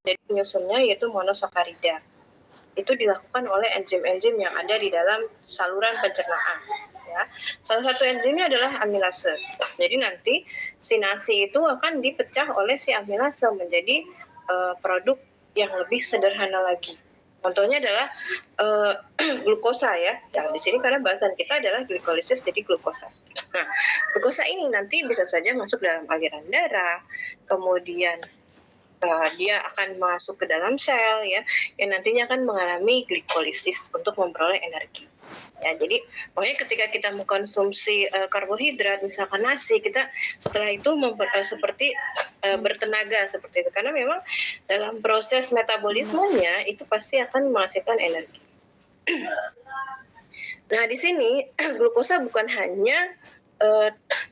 Jadi penyusunnya yaitu monosakarida. Itu dilakukan oleh enzim-enzim yang ada di dalam saluran pencernaan. Ya. Salah satu enzimnya adalah amilase. Jadi nanti si nasi itu akan dipecah oleh si amilase menjadi produk yang lebih sederhana lagi. Contohnya adalah glukosa ya. Yang di sini karena bahasan kita adalah glikolisis jadi glukosa. Nah, glukosa ini nanti bisa saja masuk dalam aliran darah, kemudian dia akan masuk ke dalam sel ya, yang nantinya akan mengalami glikolisis untuk memperoleh energi. Ya, jadi pokoknya ketika kita mengkonsumsi karbohidrat, misalkan nasi, kita setelah itu seperti bertenaga seperti itu, karena memang dalam proses metabolismenya itu pasti akan menghasilkan energi. Nah, di sini glukosa bukan hanya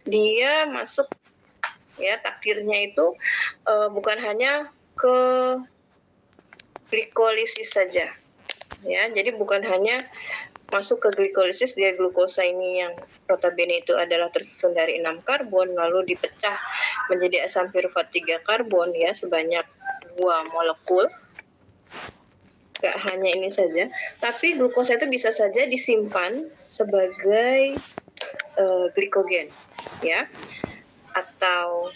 dia masuk ya, takdirnya itu bukan hanya ke glikolisis saja ya, jadi bukan hanya masuk ke glikolisis, dia glukosa ini yang notabene itu adalah tersusun dari 6 karbon lalu dipecah menjadi asam pirufat 3 karbon ya, sebanyak 2 molekul. Gak hanya ini saja, tapi glukosa itu bisa saja disimpan sebagai glikogen ya, atau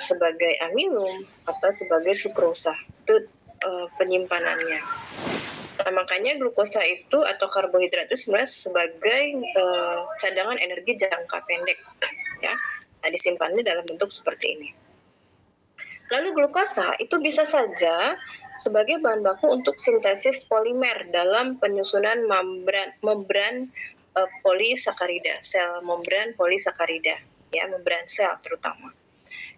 sebagai amilum atau sebagai sukrosa. Itu penyimpanannya. Nah, makanya glukosa itu atau karbohidrat itu sebenarnya sebagai cadangan energi jangka pendek ya. Nah, disimpannya dalam bentuk seperti ini. Lalu glukosa itu bisa saja sebagai bahan baku untuk sintesis polimer dalam penyusunan membran polisakarida, sel membran polisakarida ya, membran sel terutama.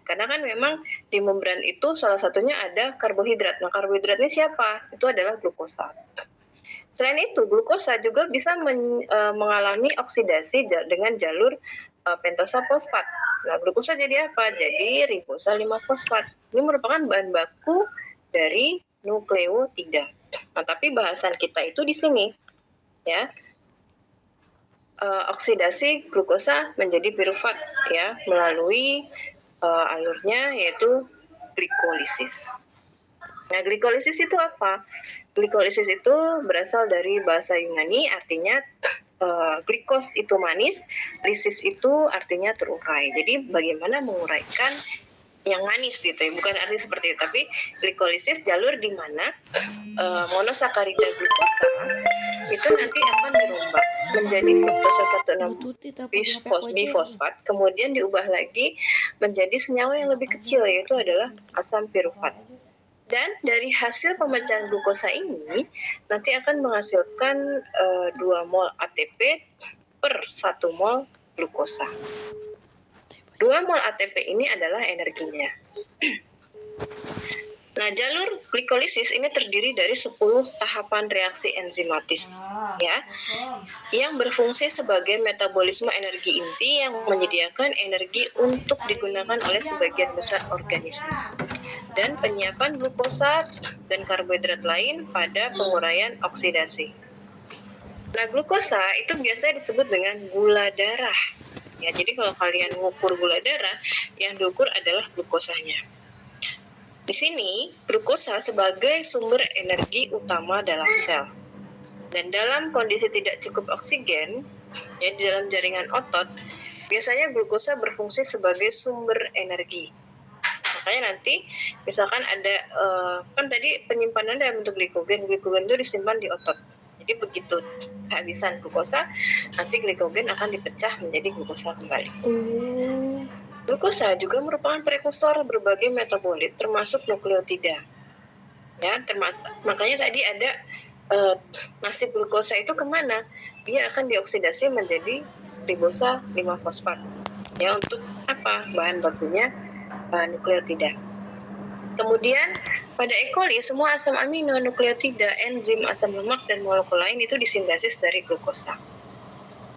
Karena kan memang di membran itu salah satunya ada karbohidrat. Nah, karbohidrat ini siapa? Itu adalah glukosa. Selain itu, glukosa juga bisa mengalami oksidasi dengan jalur pentosa fosfat. Nah, glukosa jadi apa? Jadi ribosa 5 fosfat. Ini merupakan bahan baku dari nukleotida. Nah, tapi bahasan kita itu di sini ya. Oksidasi glukosa menjadi pirufat ya melalui alurnya yaitu glikolisis. Nah, glikolisis itu apa? Glikolisis itu berasal dari bahasa Yunani, artinya glikos itu manis, lisis itu artinya terurai. Jadi bagaimana menguraikan yang manis gitu ya, bukan arti seperti itu, tapi glikolisis jalur di mana monosakarida glukosa itu nanti akan dirubah menjadi fruktosa 16 bifosfat, kemudian diubah lagi menjadi senyawa yang lebih kecil yaitu adalah asam pirufat. Dan dari hasil pemecahan glukosa ini nanti akan menghasilkan 2 mol ATP per 1 mol glukosa. 2 mol ATP ini adalah energinya. Nah, jalur glikolisis ini terdiri dari 10 tahapan reaksi enzimatis ya, yang berfungsi sebagai metabolisme energi inti yang menyediakan energi untuk digunakan oleh sebagian besar organisme, dan penyiapan glukosa dan karbohidrat lain pada penguraian oksidasi. Nah, glukosa itu biasanya disebut dengan gula darah. Ya, jadi kalau kalian mengukur gula darah, yang diukur adalah glukosanya. Di sini, glukosa sebagai sumber energi utama dalam sel. Dan dalam kondisi tidak cukup oksigen, ya di dalam jaringan otot, biasanya glukosa berfungsi sebagai sumber energi. Makanya nanti misalkan ada kan tadi penyimpanan dalam bentuk glikogen itu disimpan di otot. Jadi begitu kehabisan glukosa, nanti glikogen akan dipecah menjadi glukosa kembali. Glukosa juga merupakan prekursor berbagai metabolit termasuk nukleotida. Ya, makanya tadi ada nasib glukosa itu kemana? Dia akan dioksidasi menjadi ribosa 5 fosfat. Ya, untuk apa? Bahan bakunya nukleotida. Kemudian pada E. coli semua asam amino, nukleotida, enzim, asam lemak dan molekul lain itu disintesis dari glukosa.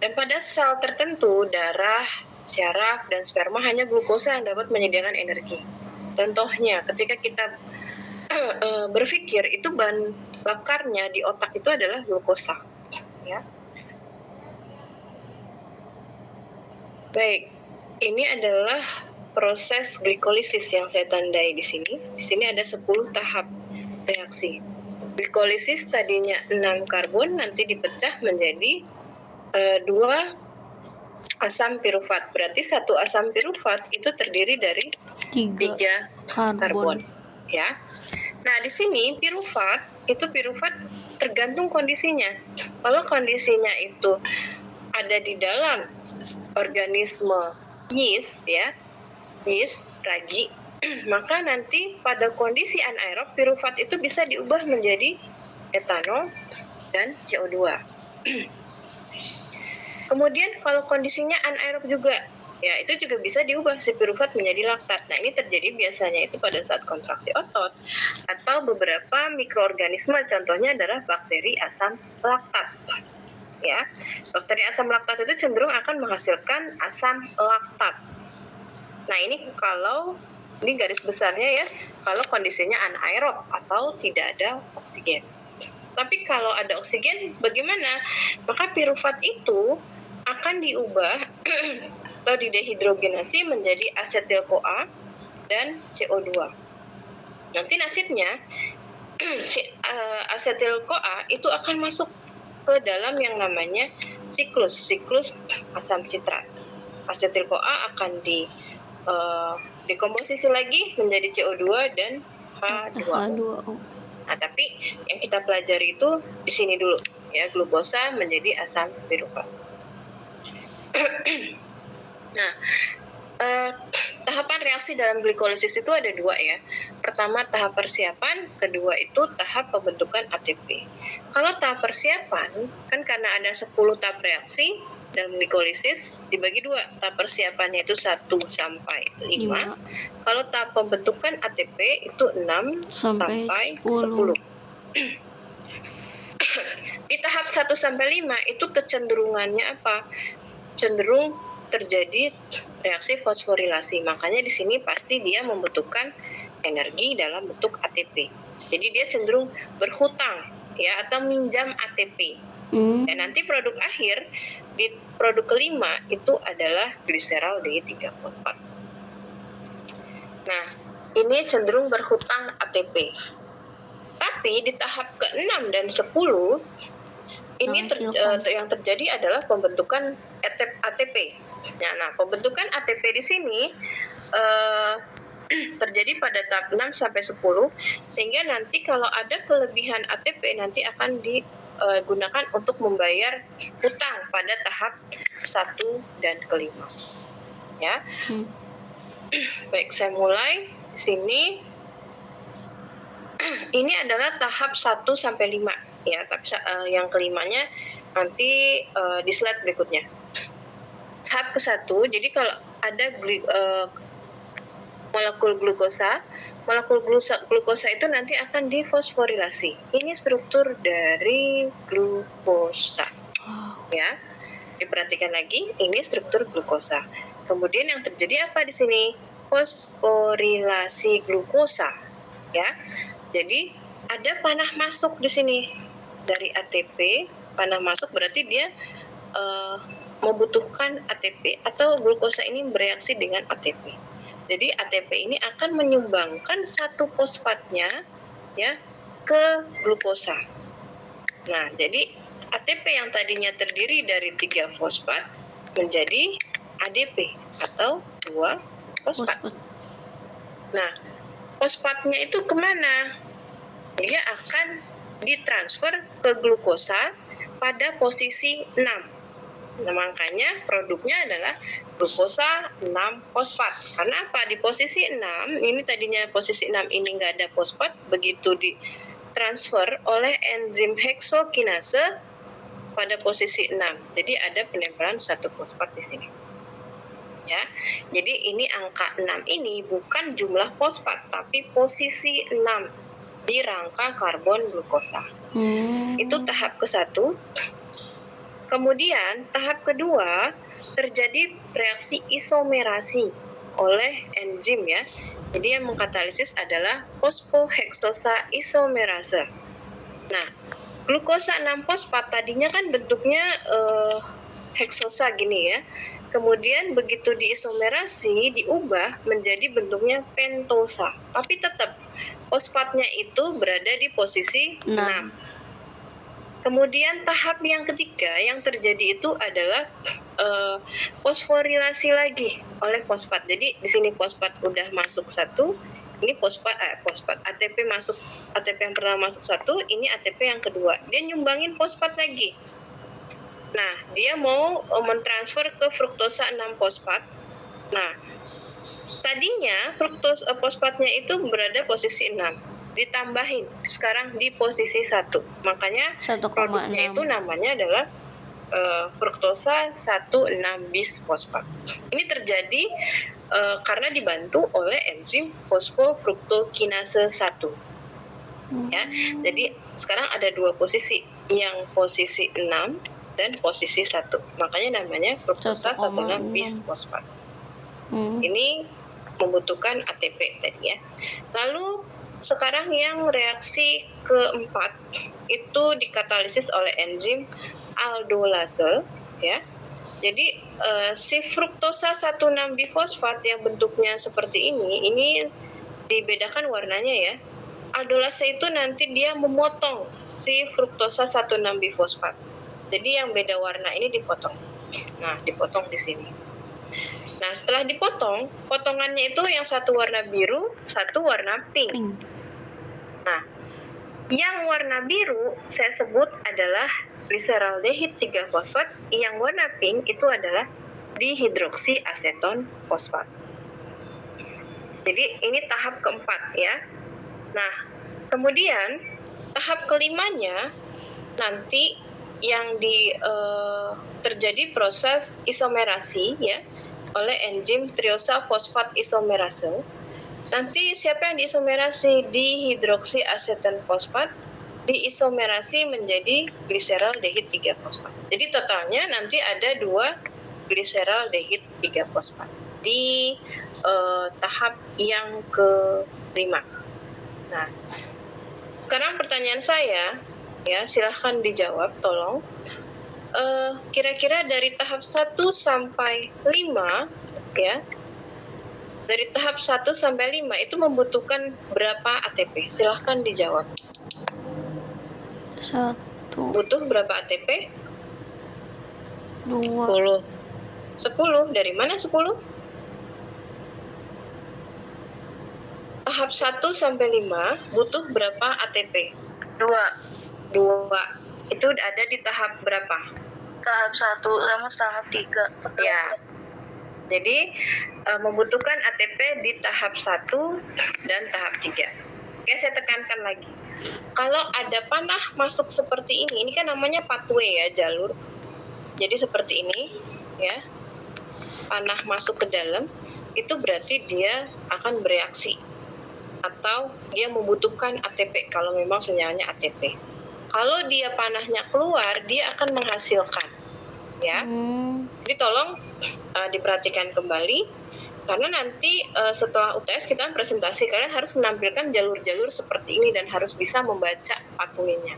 Dan pada sel tertentu, darah, syaraf dan sperma hanya glukosa yang dapat menyediakan energi. Contohnya, ketika kita berpikir itu bahan bakarnya di otak itu adalah glukosa. Ya. Baik, ini adalah proses glikolisis yang saya tandai di sini. Di sini ada 10 tahap reaksi. Glikolisis tadinya 6 karbon nanti dipecah menjadi 2 asam pirufat. Berarti satu asam pirufat itu terdiri dari 3 karbon. Ya. Nah, di sini pirufat tergantung kondisinya. Kalau kondisinya itu ada di dalam organisme yeast ya, yeast ragi, maka nanti pada kondisi anaerob pirufat itu bisa diubah menjadi etanol dan CO2. Kemudian kalau kondisinya anaerob juga, ya itu juga bisa diubah si pirufat menjadi laktat. Nah, ini terjadi biasanya itu pada saat kontraksi otot atau beberapa mikroorganisme, contohnya adalah bakteri asam laktat. Ya, bakteri asam laktat itu cenderung akan menghasilkan asam laktat. Nah, ini garis besarnya ya, kalau kondisinya anaerob atau tidak ada oksigen. Tapi kalau ada oksigen, bagaimana? Maka pirufat itu akan diubah atau didehidrogenasi menjadi asetil-CoA dan CO2. Nanti nasibnya asetil-CoA itu akan masuk ke dalam yang namanya siklus asam sitrat. Asetil-CoA akan dikomposisi lagi menjadi CO2 dan H2O. Nah, tapi yang kita pelajari itu di sini dulu ya, glukosa menjadi asam pirufat. Nah, tahapan reaksi dalam glikolisis itu ada 2 ya. Pertama tahap persiapan, kedua itu tahap pembentukan ATP. Kalau tahap persiapan, kan karena ada 10 tahap reaksi dalam glikolisis, dibagi 2. Tahap persiapannya itu 1 sampai 5. Kalau tahap pembentukan ATP itu 6 sampai 10. Di tahap 1 sampai 5 itu kecenderungannya apa? Cenderung terjadi reaksi fosforilasi. Makanya di sini pasti dia membutuhkan energi dalam bentuk ATP. Jadi dia cenderung berhutang ya, atau minjam ATP. Dan nanti produk akhir di produk kelima itu adalah gliserol D3 fosfat. Nah, ini cenderung berhutang ATP. Tapi di tahap ke-6 dan 10 ini yang terjadi adalah pembentukan ATP. Nah, pembentukan ATP di sini terjadi pada tahap 6 sampai 10, sehingga nanti kalau ada kelebihan ATP nanti akan digunakan untuk membayar hutang pada tahap 1 dan kelima. Ya. Baik, saya mulai di sini. Ini adalah tahap 1 sampai 5 ya, tapi yang kelimanya nanti di slide berikutnya. Tahap ke-1, jadi kalau ada molekul glukosa itu nanti akan difosforilasi. Ini struktur dari glukosa. Ya. Diperhatikan lagi, ini struktur glukosa. Kemudian yang terjadi apa di sini? Fosforilasi glukosa. Ya. Jadi ada panah masuk di sini dari ATP. Panah masuk berarti dia membutuhkan ATP atau glukosa ini bereaksi dengan ATP. Jadi ATP ini akan menyumbangkan satu fosfatnya ya ke glukosa. Nah, jadi ATP yang tadinya terdiri dari 3 fosfat menjadi ADP atau 2 fosfat. Nah, fosfatnya itu kemana? Dia akan ditransfer ke glukosa pada posisi 6. Nah, makanya produknya adalah glukosa 6 fosfat. Karena apa? Di posisi 6, ini tadinya posisi 6 ini nggak ada fosfat, begitu ditransfer oleh enzim heksokinase pada posisi 6. Jadi ada penempelan satu fosfat di sini. Ya. Jadi ini angka 6 ini bukan jumlah fosfat, tapi posisi 6 di rangka karbon glukosa. Itu tahap ke-1. Kemudian tahap kedua terjadi reaksi isomerasi oleh enzim ya. Jadi yang mengkatalisis adalah fosfoheksosa isomerase. Nah, glukosa 6 fosfat tadinya kan bentuknya heksosa gini ya. Kemudian begitu diisomerasi, diubah menjadi bentuknya pentosa. Tapi tetap fosfatnya itu berada di posisi 6. Kemudian tahap yang ketiga yang terjadi itu adalah fosforilasi lagi oleh fosfat. Jadi di sini fosfat udah masuk satu, ini fosfat ATP masuk, ATP yang pertama masuk satu, ini ATP yang kedua. Dia nyumbangin fosfat lagi. Nah, dia mau mentransfer ke fruktosa 6 fosfat. Nah, tadinya fosfatnya itu berada posisi 6. Ditambahin sekarang di posisi 1. Makanya 1,6. produknya itu namanya adalah fruktosa 1,6 bis fosfat. Ini terjadi karena dibantu oleh enzim fosfofruktokinase 1. Ya, jadi sekarang ada dua posisi, yang posisi 6 dan posisi 1. Makanya namanya fruktosa 1,6 bis fosfat. Ini membutuhkan ATP tadi ya. Lalu sekarang yang reaksi keempat itu dikatalisis oleh enzim aldolase ya. Jadi si fruktosa 1,6 bifosfat yang bentuknya seperti ini dibedakan warnanya ya. Aldolase itu nanti dia memotong si fruktosa 1,6 bifosfat. Jadi yang beda warna ini dipotong. Nah, dipotong di sini. Nah, setelah dipotong, potongannya itu yang satu warna biru, satu warna pink. Nah, yang warna biru saya sebut adalah gliseraldehid 3 fosfat, yang warna pink itu adalah dihidroksiaseton fosfat. Jadi ini tahap keempat ya. Nah, kemudian tahap kelimanya nanti yang terjadi proses isomerasi ya oleh enzim triosa fosfat isomerase. Nanti siapa yang diisomerasi? Dihidroksiaseton fosfat diisomerasi menjadi gliseraldehid 3 fosfat. Jadi totalnya nanti ada 2 gliseraldehid 3 fosfat di tahap yang kelima. Nah, sekarang pertanyaan saya ya, silahkan dijawab tolong. Kira-kira dari tahap 1 sampai 5 ya, dari tahap 1 sampai 5 itu membutuhkan berapa ATP? Silahkan dijawab. 1. Butuh berapa ATP? 2. 10. 10. Dari mana 10? Tahap 1 sampai 5 butuh berapa ATP? 2. Itu ada di tahap berapa? Tahap 1 sama tahap 3. Ya. Jadi membutuhkan ATP di tahap 1 dan tahap 3. Oke, saya tekankan lagi. Kalau ada panah masuk seperti ini kan namanya pathway ya, jalur. Jadi seperti ini ya. Panah masuk ke dalam, itu berarti dia akan bereaksi atau dia membutuhkan ATP kalau memang sinyalnya ATP. Kalau dia panahnya keluar, dia akan menghasilkan ya. Jadi tolong diperhatikan kembali, karena nanti setelah UTS kita presentasi, kalian harus menampilkan jalur-jalur seperti ini dan harus bisa membaca pathway-nya.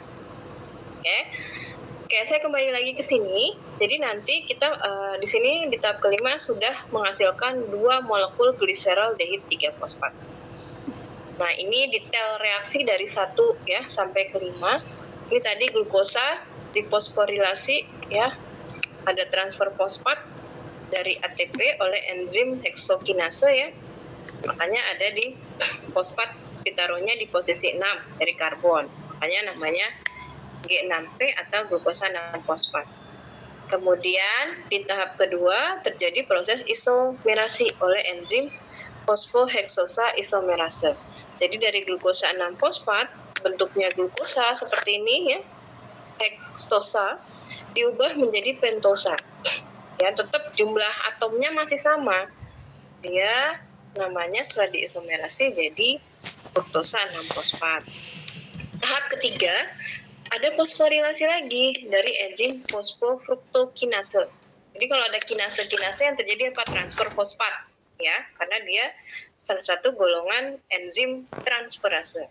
Oke, saya kembali lagi ke sini. Jadi nanti kita di sini di tahap kelima sudah menghasilkan 2 molekul gliseraldehid 3 fosfat. Nah, ini detail reaksi dari 1 ya sampai ke 5. Ini tadi glukosa difosforilasi ya. Ada transfer fosfat dari ATP oleh enzim heksokinase ya. Makanya ada di fosfat ditaruhnya di posisi 6 dari karbon. Makanya namanya G6P atau glukosa 6 fosfat. Kemudian di tahap kedua terjadi proses isomerasi oleh enzim fosfoheksosa isomerase. Jadi dari glukosa 6 fosfat bentuknya glukosa seperti ini ya, heksosa, diubah menjadi pentosa. Ya, tetap jumlah atomnya masih sama. Dia namanya setelah diisomerasi jadi fruktosa 6 fosfat. Tahap ketiga ada fosforilasi lagi dari enzim fosfofruktokinase. Jadi kalau ada kinase-kinase yang terjadi apa? Transfer fosfat ya, karena dia salah satu golongan enzim transferase.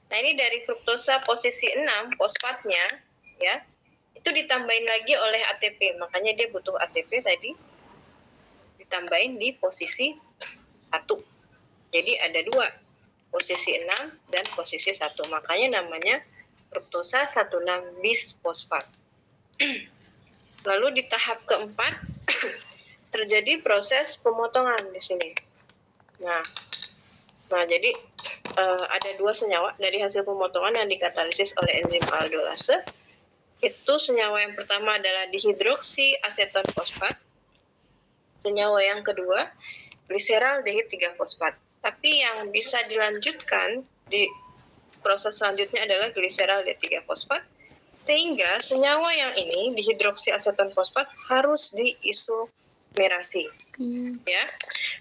Nah, ini dari fruktosa posisi 6 fosfatnya ya, itu ditambahin lagi oleh ATP, makanya dia butuh ATP tadi. ditambahin di posisi 1. Jadi ada 2, posisi 6 dan posisi 1. Makanya namanya fruktosa 16 bis fosfat. Lalu di tahap keempat terjadi proses pemotongan di sini. Nah jadi ada 2 senyawa dari hasil pemotongan yang dikatalisis oleh enzim aldolase. Itu senyawa yang pertama adalah dihidroksi aseton fosfat. Senyawa yang kedua gliseraldehid 3-fosfat. Tapi yang bisa dilanjutkan di proses selanjutnya adalah gliseraldehid 3-fosfat, sehingga senyawa yang ini dihidroksi aseton fosfat harus diisomerasi. Ya,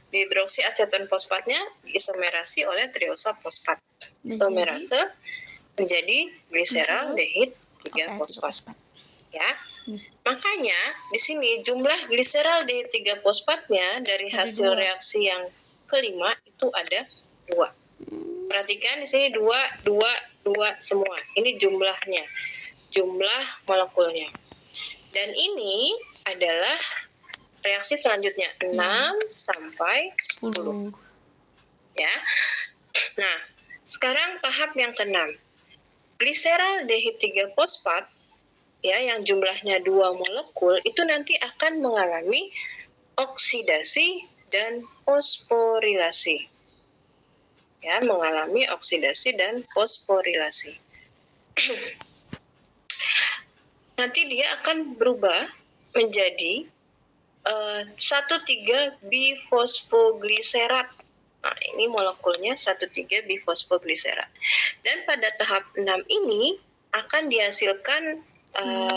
dihidroksi aseton fosfatnya diisomerasi oleh triosa fosfat. Isomerase menjadi gliseraldehid 3-fosfat. Ya. Makanya di sini jumlah gliseraldehid 3-fosfatnya dari hasil reaksi yang kelima itu ada 2. Perhatikan di sini 2 semua. Ini jumlahnya. Jumlah molekulnya. Dan ini adalah reaksi selanjutnya 6 sampai 10. Ya. Nah, sekarang tahap yang ke-6. Gliseraldehid 3-fosfat ya yang jumlahnya 2 molekul itu nanti akan mengalami oksidasi dan fosforilasi. Ya, mengalami oksidasi dan fosforilasi. Nanti dia akan berubah menjadi 1,3-bifosfogliserat. Nah, ini molekulnya 1,3-bifosfogliserat. Dan pada tahap 6 ini akan dihasilkan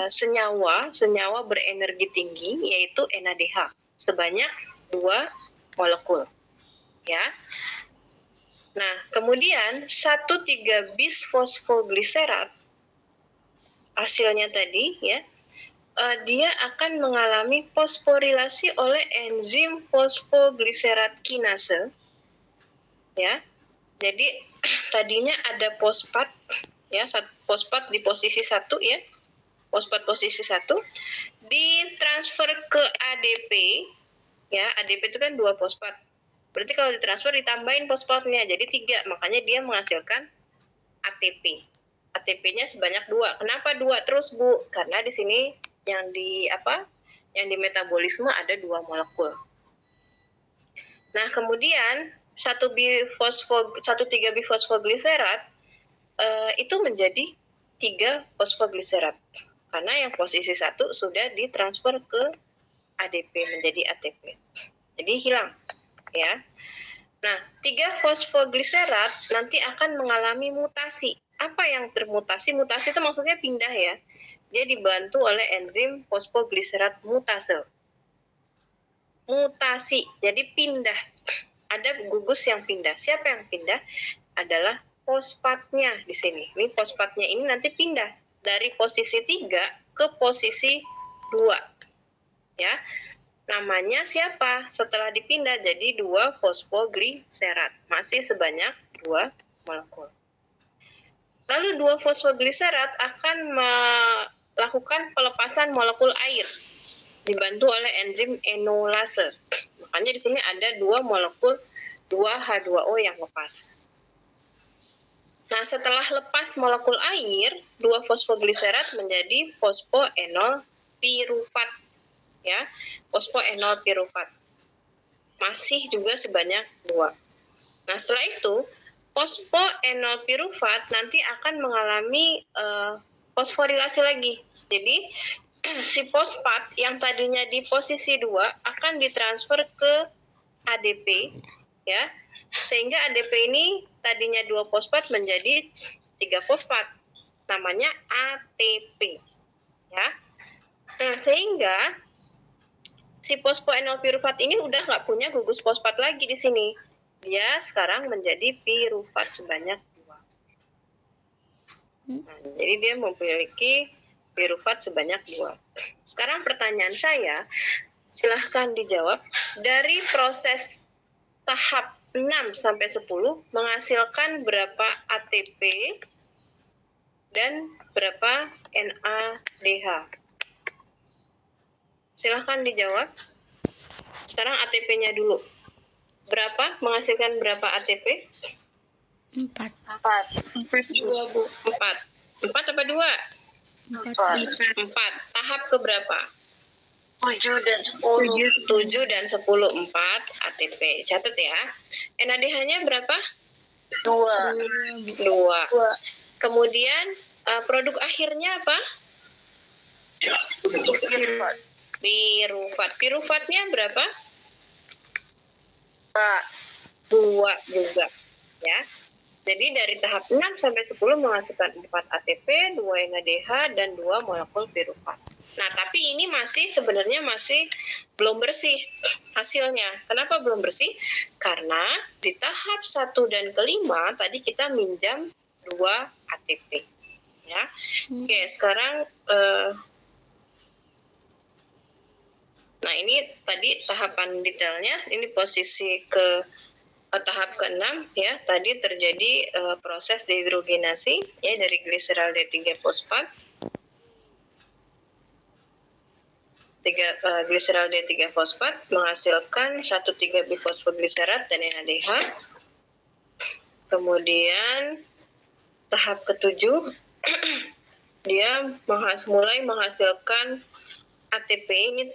senyawa berenergi tinggi yaitu NADH sebanyak 2 molekul. Ya. Nah, kemudian 1,3-bisfosfogliserat hasilnya tadi ya dia akan mengalami fosforilasi oleh enzim fosfogliserat kinase. Ya. Jadi tadinya ada fosfat ya, fosfat di posisi 1 ya. Fosfat posisi 1 ditransfer ke ADP ya, ADP itu kan 2 fosfat. Berarti kalau ditransfer ditambahin fosfatnya jadi 3, makanya dia menghasilkan ATP. ATP-nya sebanyak 2. Kenapa 2 terus, Bu? Karena di sini yang di metabolisme ada 2 molekul. Nah, kemudian 1,3-bifosfogliserat itu menjadi 3-fosfogliserat. Karena yang posisi 1 sudah ditransfer ke ADP menjadi ATP. Jadi hilang, ya. Nah, 3-fosfogliserat nanti akan mengalami mutasi. Apa yang termutasi? Mutasi itu maksudnya pindah ya. Dia dibantu oleh enzim fosfogliserat mutase. Mutasi, jadi pindah. Ada gugus yang pindah. Siapa yang pindah? Adalah fosfatnya di sini. Ini fosfatnya ini nanti pindah dari posisi 3 ke posisi 2. Ya. Namanya siapa? Setelah dipindah jadi 2-fosfogliserat. Masih sebanyak 2 molekul. Lalu 2-fosfogliserat akan melakukan pelepasan molekul air dibantu oleh enzim enolase. Makanya di sini ada 2 molekul 2H2O yang lepas. Nah, setelah lepas molekul air, 2-fosfogliserat menjadi fosfoenol pirufat. Ya, fosfoenol pirufat. Masih juga sebanyak 2. Nah, setelah itu, fosfoenol pirufat nanti akan mengalami fosforilasi lagi. Jadi, si fosfat yang tadinya di posisi 2 akan ditransfer ke ADP, ya. Sehingga ADP ini tadinya 2 fosfat menjadi 3 fosfat. Namanya ATP. Ya. Nah, sehingga si fosfoenol pirufat ini udah nggak punya gugus fosfat lagi di sini. Dia sekarang menjadi pirufat sebanyak 2. Nah, jadi dia memiliki pirufat sebanyak 2. Sekarang pertanyaan saya, silahkan dijawab. Dari proses tahap 6 sampai 10 menghasilkan berapa ATP dan berapa NADH? Silahkan dijawab. Sekarang ATP-nya dulu. Berapa? Menghasilkan berapa ATP? 4. 2, Bu. 4. 4 apa 2? 4. 4. Tahap ke berapa? 7 dan 10. 7 dan 10. 4 ATP. Catat ya. NADH-nya berapa? 2. 2. Kemudian produk akhirnya apa? Pirufat. Pirufat. Pirufatnya berapa? 2. 2 juga. Ya. Jadi dari tahap 6 sampai 10 menghasilkan 4 ATP, 2 NADH, dan 2 molekul pirufat. Nah, tapi ini sebenarnya masih belum bersih hasilnya. Kenapa belum bersih? Karena di tahap 1 dan kelima tadi kita minjam 2 ATP. Ya. Oke, sekarang nah ini tadi tahapan detailnya, ini posisi ke tahap ke-6 ya, tadi terjadi proses dehidrogenasi ya dari gliserol D3 fosfat. Gliserol D3 fosfat menghasilkan 1,3 bifosfogliserat dan NADH. Kemudian tahap ke-7 dia mulai menghasilkan ATP. Ini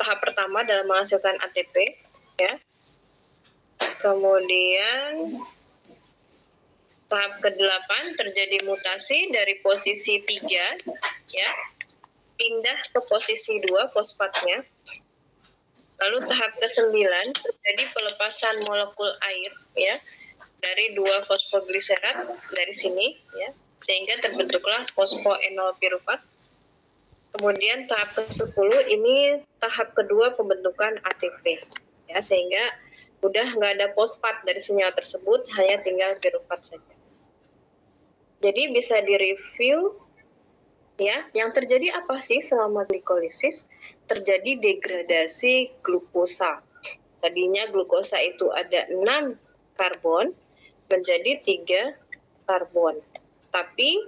tahap pertama dalam menghasilkan ATP ya. Kemudian tahap ke-8 terjadi mutasi dari posisi 3 ya, pindah ke posisi 2 fosfatnya. Lalu tahap ke-9 terjadi pelepasan molekul air ya dari 2 fosfogliserat dari sini ya, sehingga terbentuklah fosfoenol pirufat. Kemudian tahap ke-10 ini tahap kedua pembentukan ATP ya, sehingga udah nggak ada fosfat dari senyawa tersebut, hanya tinggal pirufat saja. Jadi bisa direview ya, yang terjadi apa sih selama glikolisis? Terjadi degradasi glukosa. Tadinya glukosa itu ada 6 karbon menjadi 3 karbon. Tapi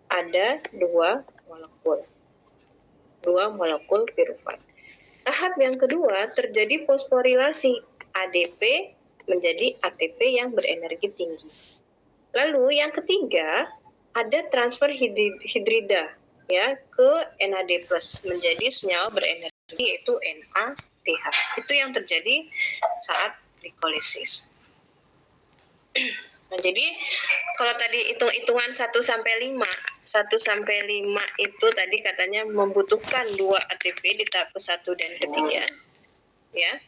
ada 2 molekul pirufat. Tahap yang kedua terjadi fosforilasi. ADP menjadi ATP yang berenergi tinggi. Lalu yang ketiga ada transfer hidrida ya ke NAD+ menjadi senyawa berenergi yaitu NADH. Itu yang terjadi saat glikolisis. Nah, jadi kalau tadi hitung-hitungan 1 sampai 5 itu tadi katanya membutuhkan 2 ATP di tahap ke-1 dan ketiga. Ya.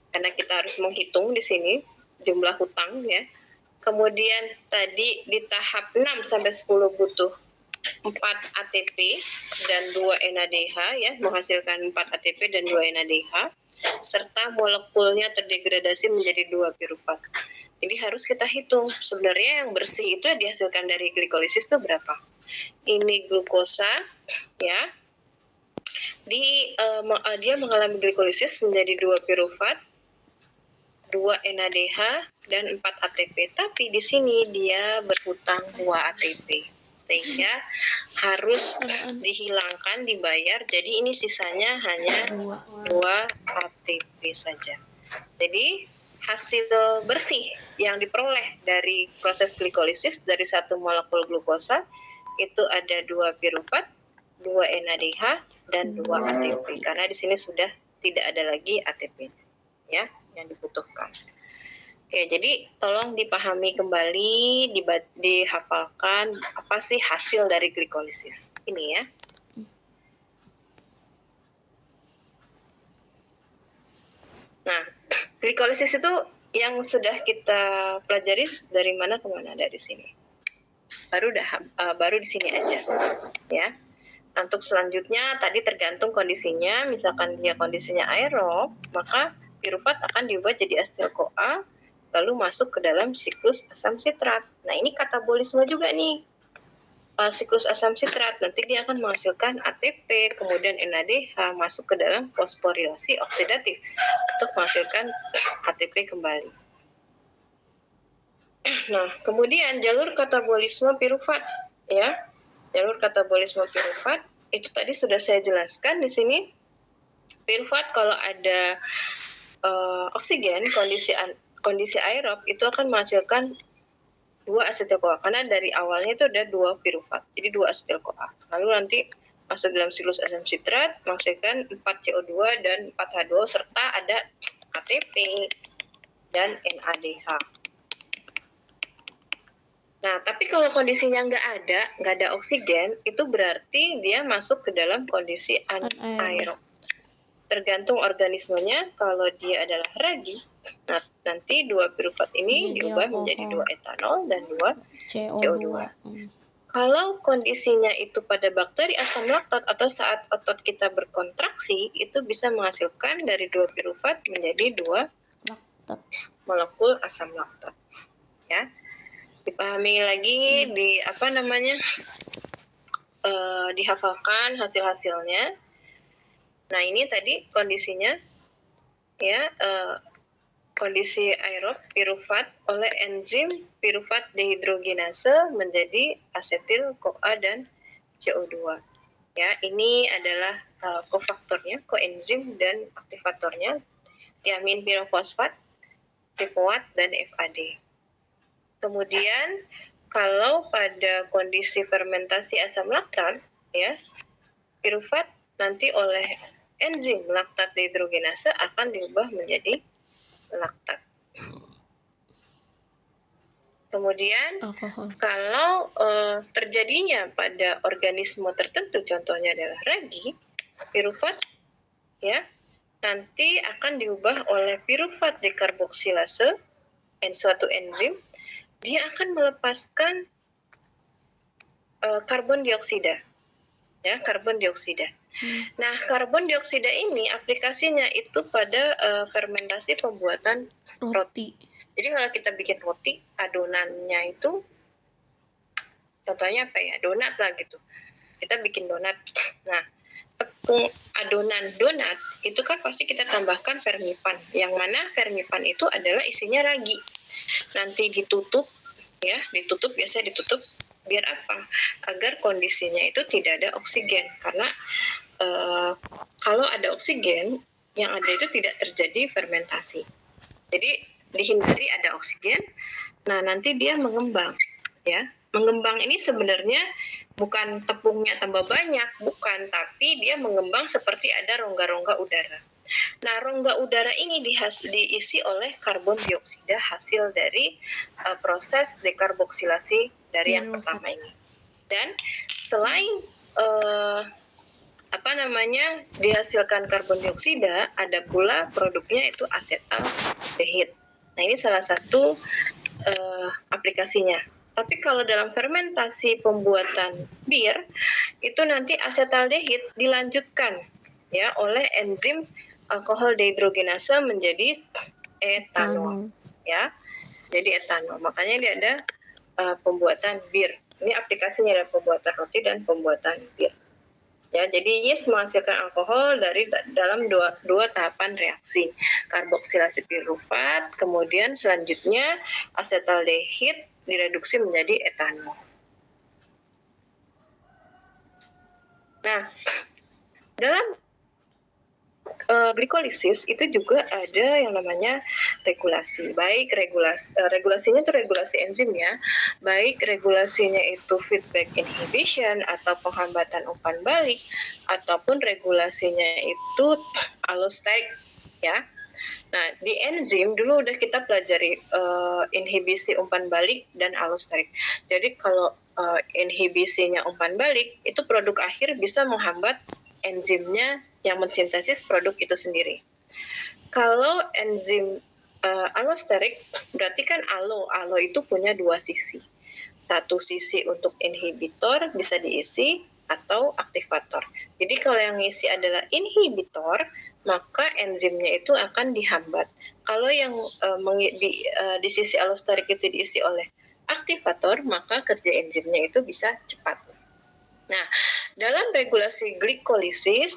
Karena kita harus menghitung di sini jumlah hutang ya. Kemudian tadi di tahap 6 sampai 10 butuh 4 ATP dan 2 NADH ya, menghasilkan 4 ATP dan 2 NADH serta molekulnya terdegradasi menjadi 2 pirufat. Jadi harus kita hitung sebenarnya yang bersih itu dihasilkan dari glikolisis itu berapa. Ini glukosa ya. Dia mengalami glikolisis menjadi 2 pirufat, 2 NADH dan 4 ATP. Tapi di sini dia berhutang 2 ATP. Sehingga harus dihilangkan, dibayar. Jadi ini sisanya hanya 2 ATP saja. Jadi hasil bersih yang diperoleh dari proses glikolisis dari 1 molekul glukosa itu ada 2 pirufat, 2 NADH dan 2 ATP. Karena di sini sudah tidak ada lagi ATP ya yang dibutuhkan. Oke, jadi tolong dipahami kembali, dihafalkan apa sih hasil dari glikolisis. Ini ya. Nah, glikolisis itu yang sudah kita pelajari dari mana ke mana, dari sini. Baru di sini aja, ya. Untuk selanjutnya tadi tergantung kondisinya, misalkan dia kondisinya aerob, maka pirufat akan dibuat jadi asetil-CoA lalu masuk ke dalam siklus asam sitrat. Nah, ini katabolisme juga nih. Siklus asam sitrat nanti dia akan menghasilkan ATP, kemudian NADH masuk ke dalam fosforilasi oksidatif untuk menghasilkan ATP kembali. Nah, kemudian jalur katabolisme pirufat ya. Jalur katabolisme pirufat itu tadi sudah saya jelaskan di sini. Piruvat kalau ada oksigen, kondisi aerob itu akan menghasilkan 2 asetil-CoA karena dari awalnya itu ada 2 piruvat, jadi 2 asetil-CoA. Lalu nanti masuk dalam siklus asam sitrat menghasilkan 4 CO2 dan 4 H2O serta ada ATP dan NADH. Nah, tapi kalau kondisinya nggak ada oksigen, itu berarti dia masuk ke dalam kondisi anaerob. Tergantung organismenya, kalau dia adalah ragi, nah, nanti 2 piruvat ini diubah menjadi 2 etanol dan 2 CO2. Kalau kondisinya itu pada bakteri asam laktat atau saat otot kita berkontraksi, itu bisa menghasilkan dari 2 piruvat menjadi 2 molekul asam laktat. Ya, dipahami lagi dihafalkan hasil-hasilnya. Nah, ini tadi kondisinya ya, kondisi aerob piruvat oleh enzim piruvat dehidrogenase menjadi asetil-CoA dan CO2. Ya, ini adalah kofaktornya, koenzim dan aktivatornya, tiamin pirofosfat, trifoat dan FAD. Kemudian kalau pada kondisi fermentasi asam laktat, ya, piruvat nanti oleh enzim laktat dehidrogenase akan diubah menjadi laktat. Kemudian kalau terjadinya pada organisme tertentu, contohnya adalah ragi, piruvat ya nanti akan diubah oleh piruvat dekarboksilase, suatu enzim, dia akan melepaskan karbon dioksida. Ya, karbon dioksida. Nah, karbon dioksida ini aplikasinya itu pada fermentasi pembuatan roti. Jadi kalau kita bikin roti, adonannya itu contohnya apa ya? Donat lah gitu. Kita bikin donat. Nah, tepung adonan donat itu kan pasti kita tambahkan vermipan. Yang mana vermipan itu adalah isinya ragi. Nanti ditutup ya, biasanya ditutup biar apa? Agar kondisinya itu tidak ada oksigen, karena kalau ada oksigen, yang ada itu tidak terjadi fermentasi. Jadi dihindari ada oksigen. Nah, nanti dia mengembang, ya. Mengembang ini sebenarnya bukan tepungnya tambah banyak, bukan, tapi dia mengembang seperti ada rongga-rongga udara. Nah, rongga udara ini diisi oleh karbon dioksida hasil dari proses dekarboksilasi dari yang pertama ini. Dan selain dihasilkan karbon dioksida, ada pula produknya itu asetaldehid. Nah, ini salah satu aplikasinya. Tapi kalau dalam fermentasi pembuatan bir, itu nanti asetaldehid dilanjutkan ya oleh enzim alkohol dehidrogenase menjadi etanol. Ya. Jadi etanol. Makanya dia ada pembuatan bir. Ini aplikasinya adalah pembuatan roti dan pembuatan bir. Ya, jadi yeast menghasilkan alkohol dari dalam dua tahapan reaksi, karboksilasi piruvat, kemudian selanjutnya asetaldehid direduksi menjadi etanol. Nah, dalam glikolisis itu juga ada yang namanya regulasi. Baik regulasinya itu regulasi enzim ya. Baik regulasinya itu feedback inhibition atau penghambatan umpan balik, ataupun regulasinya itu allosterik ya. Nah, di enzim dulu udah kita pelajari inhibisi umpan balik dan allosterik. Jadi kalau inhibisinya umpan balik, itu produk akhir bisa menghambat enzimnya yang mensintesis produk itu sendiri. Kalau enzim allosterik, berarti kan allo itu punya dua sisi. Satu sisi untuk inhibitor bisa diisi atau aktivator. Jadi kalau yang ngisi adalah inhibitor, maka enzimnya itu akan dihambat. Kalau yang di sisi allosterik itu diisi oleh aktivator, maka kerja enzimnya itu bisa cepat. Nah, dalam regulasi glikolisis,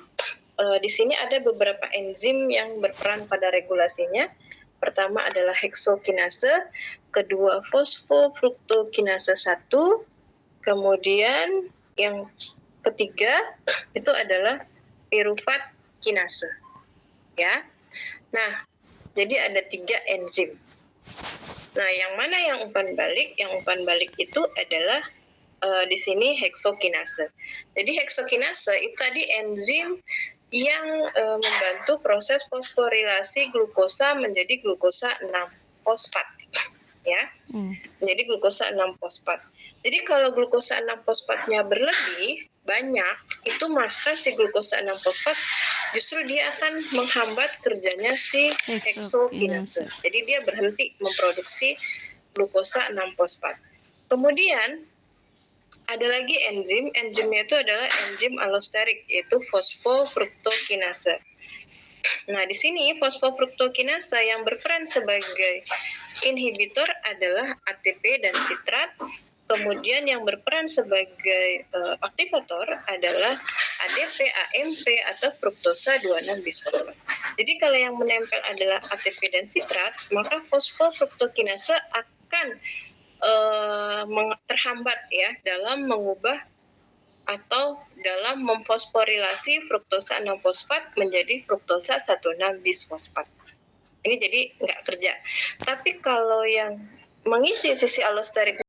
di sini ada beberapa enzim yang berperan pada regulasinya. Pertama adalah heksokinase, kedua fosfofruktokinase 1, kemudian yang ketiga itu adalah piruvat kinase. ya. Nah, jadi ada 3 enzim. Nah, yang mana yang umpan balik? Yang umpan balik itu adalah di sini heksokinase. Jadi heksokinase itu tadi enzim yang membantu proses fosforilasi glukosa menjadi glukosa 6-fosfat, ya. Jadi glukosa 6-fosfat. Jadi kalau glukosa 6-fosfatnya berlebih banyak, itu maka si glukosa 6-fosfat justru dia akan menghambat kerjanya si heksokinase. Jadi dia berhenti memproduksi glukosa 6-fosfat. Kemudian ada lagi enzimnya itu adalah enzim alosterik, yaitu fosfofruktokinase. Nah, di sini fosfofruktokinase yang berperan sebagai inhibitor adalah ATP dan sitrat. Kemudian yang berperan sebagai aktivator adalah ADP, AMP atau fruktosa 26-bisfosfat. Jadi kalau yang menempel adalah ATP dan sitrat, maka fosfofruktokinase akan terhambat ya dalam mengubah atau dalam memfosforilasi fruktosa 6-fosfat menjadi fruktosa 16-bisfosfat. Ini jadi nggak kerja. Tapi kalau yang mengisi sisi alosterik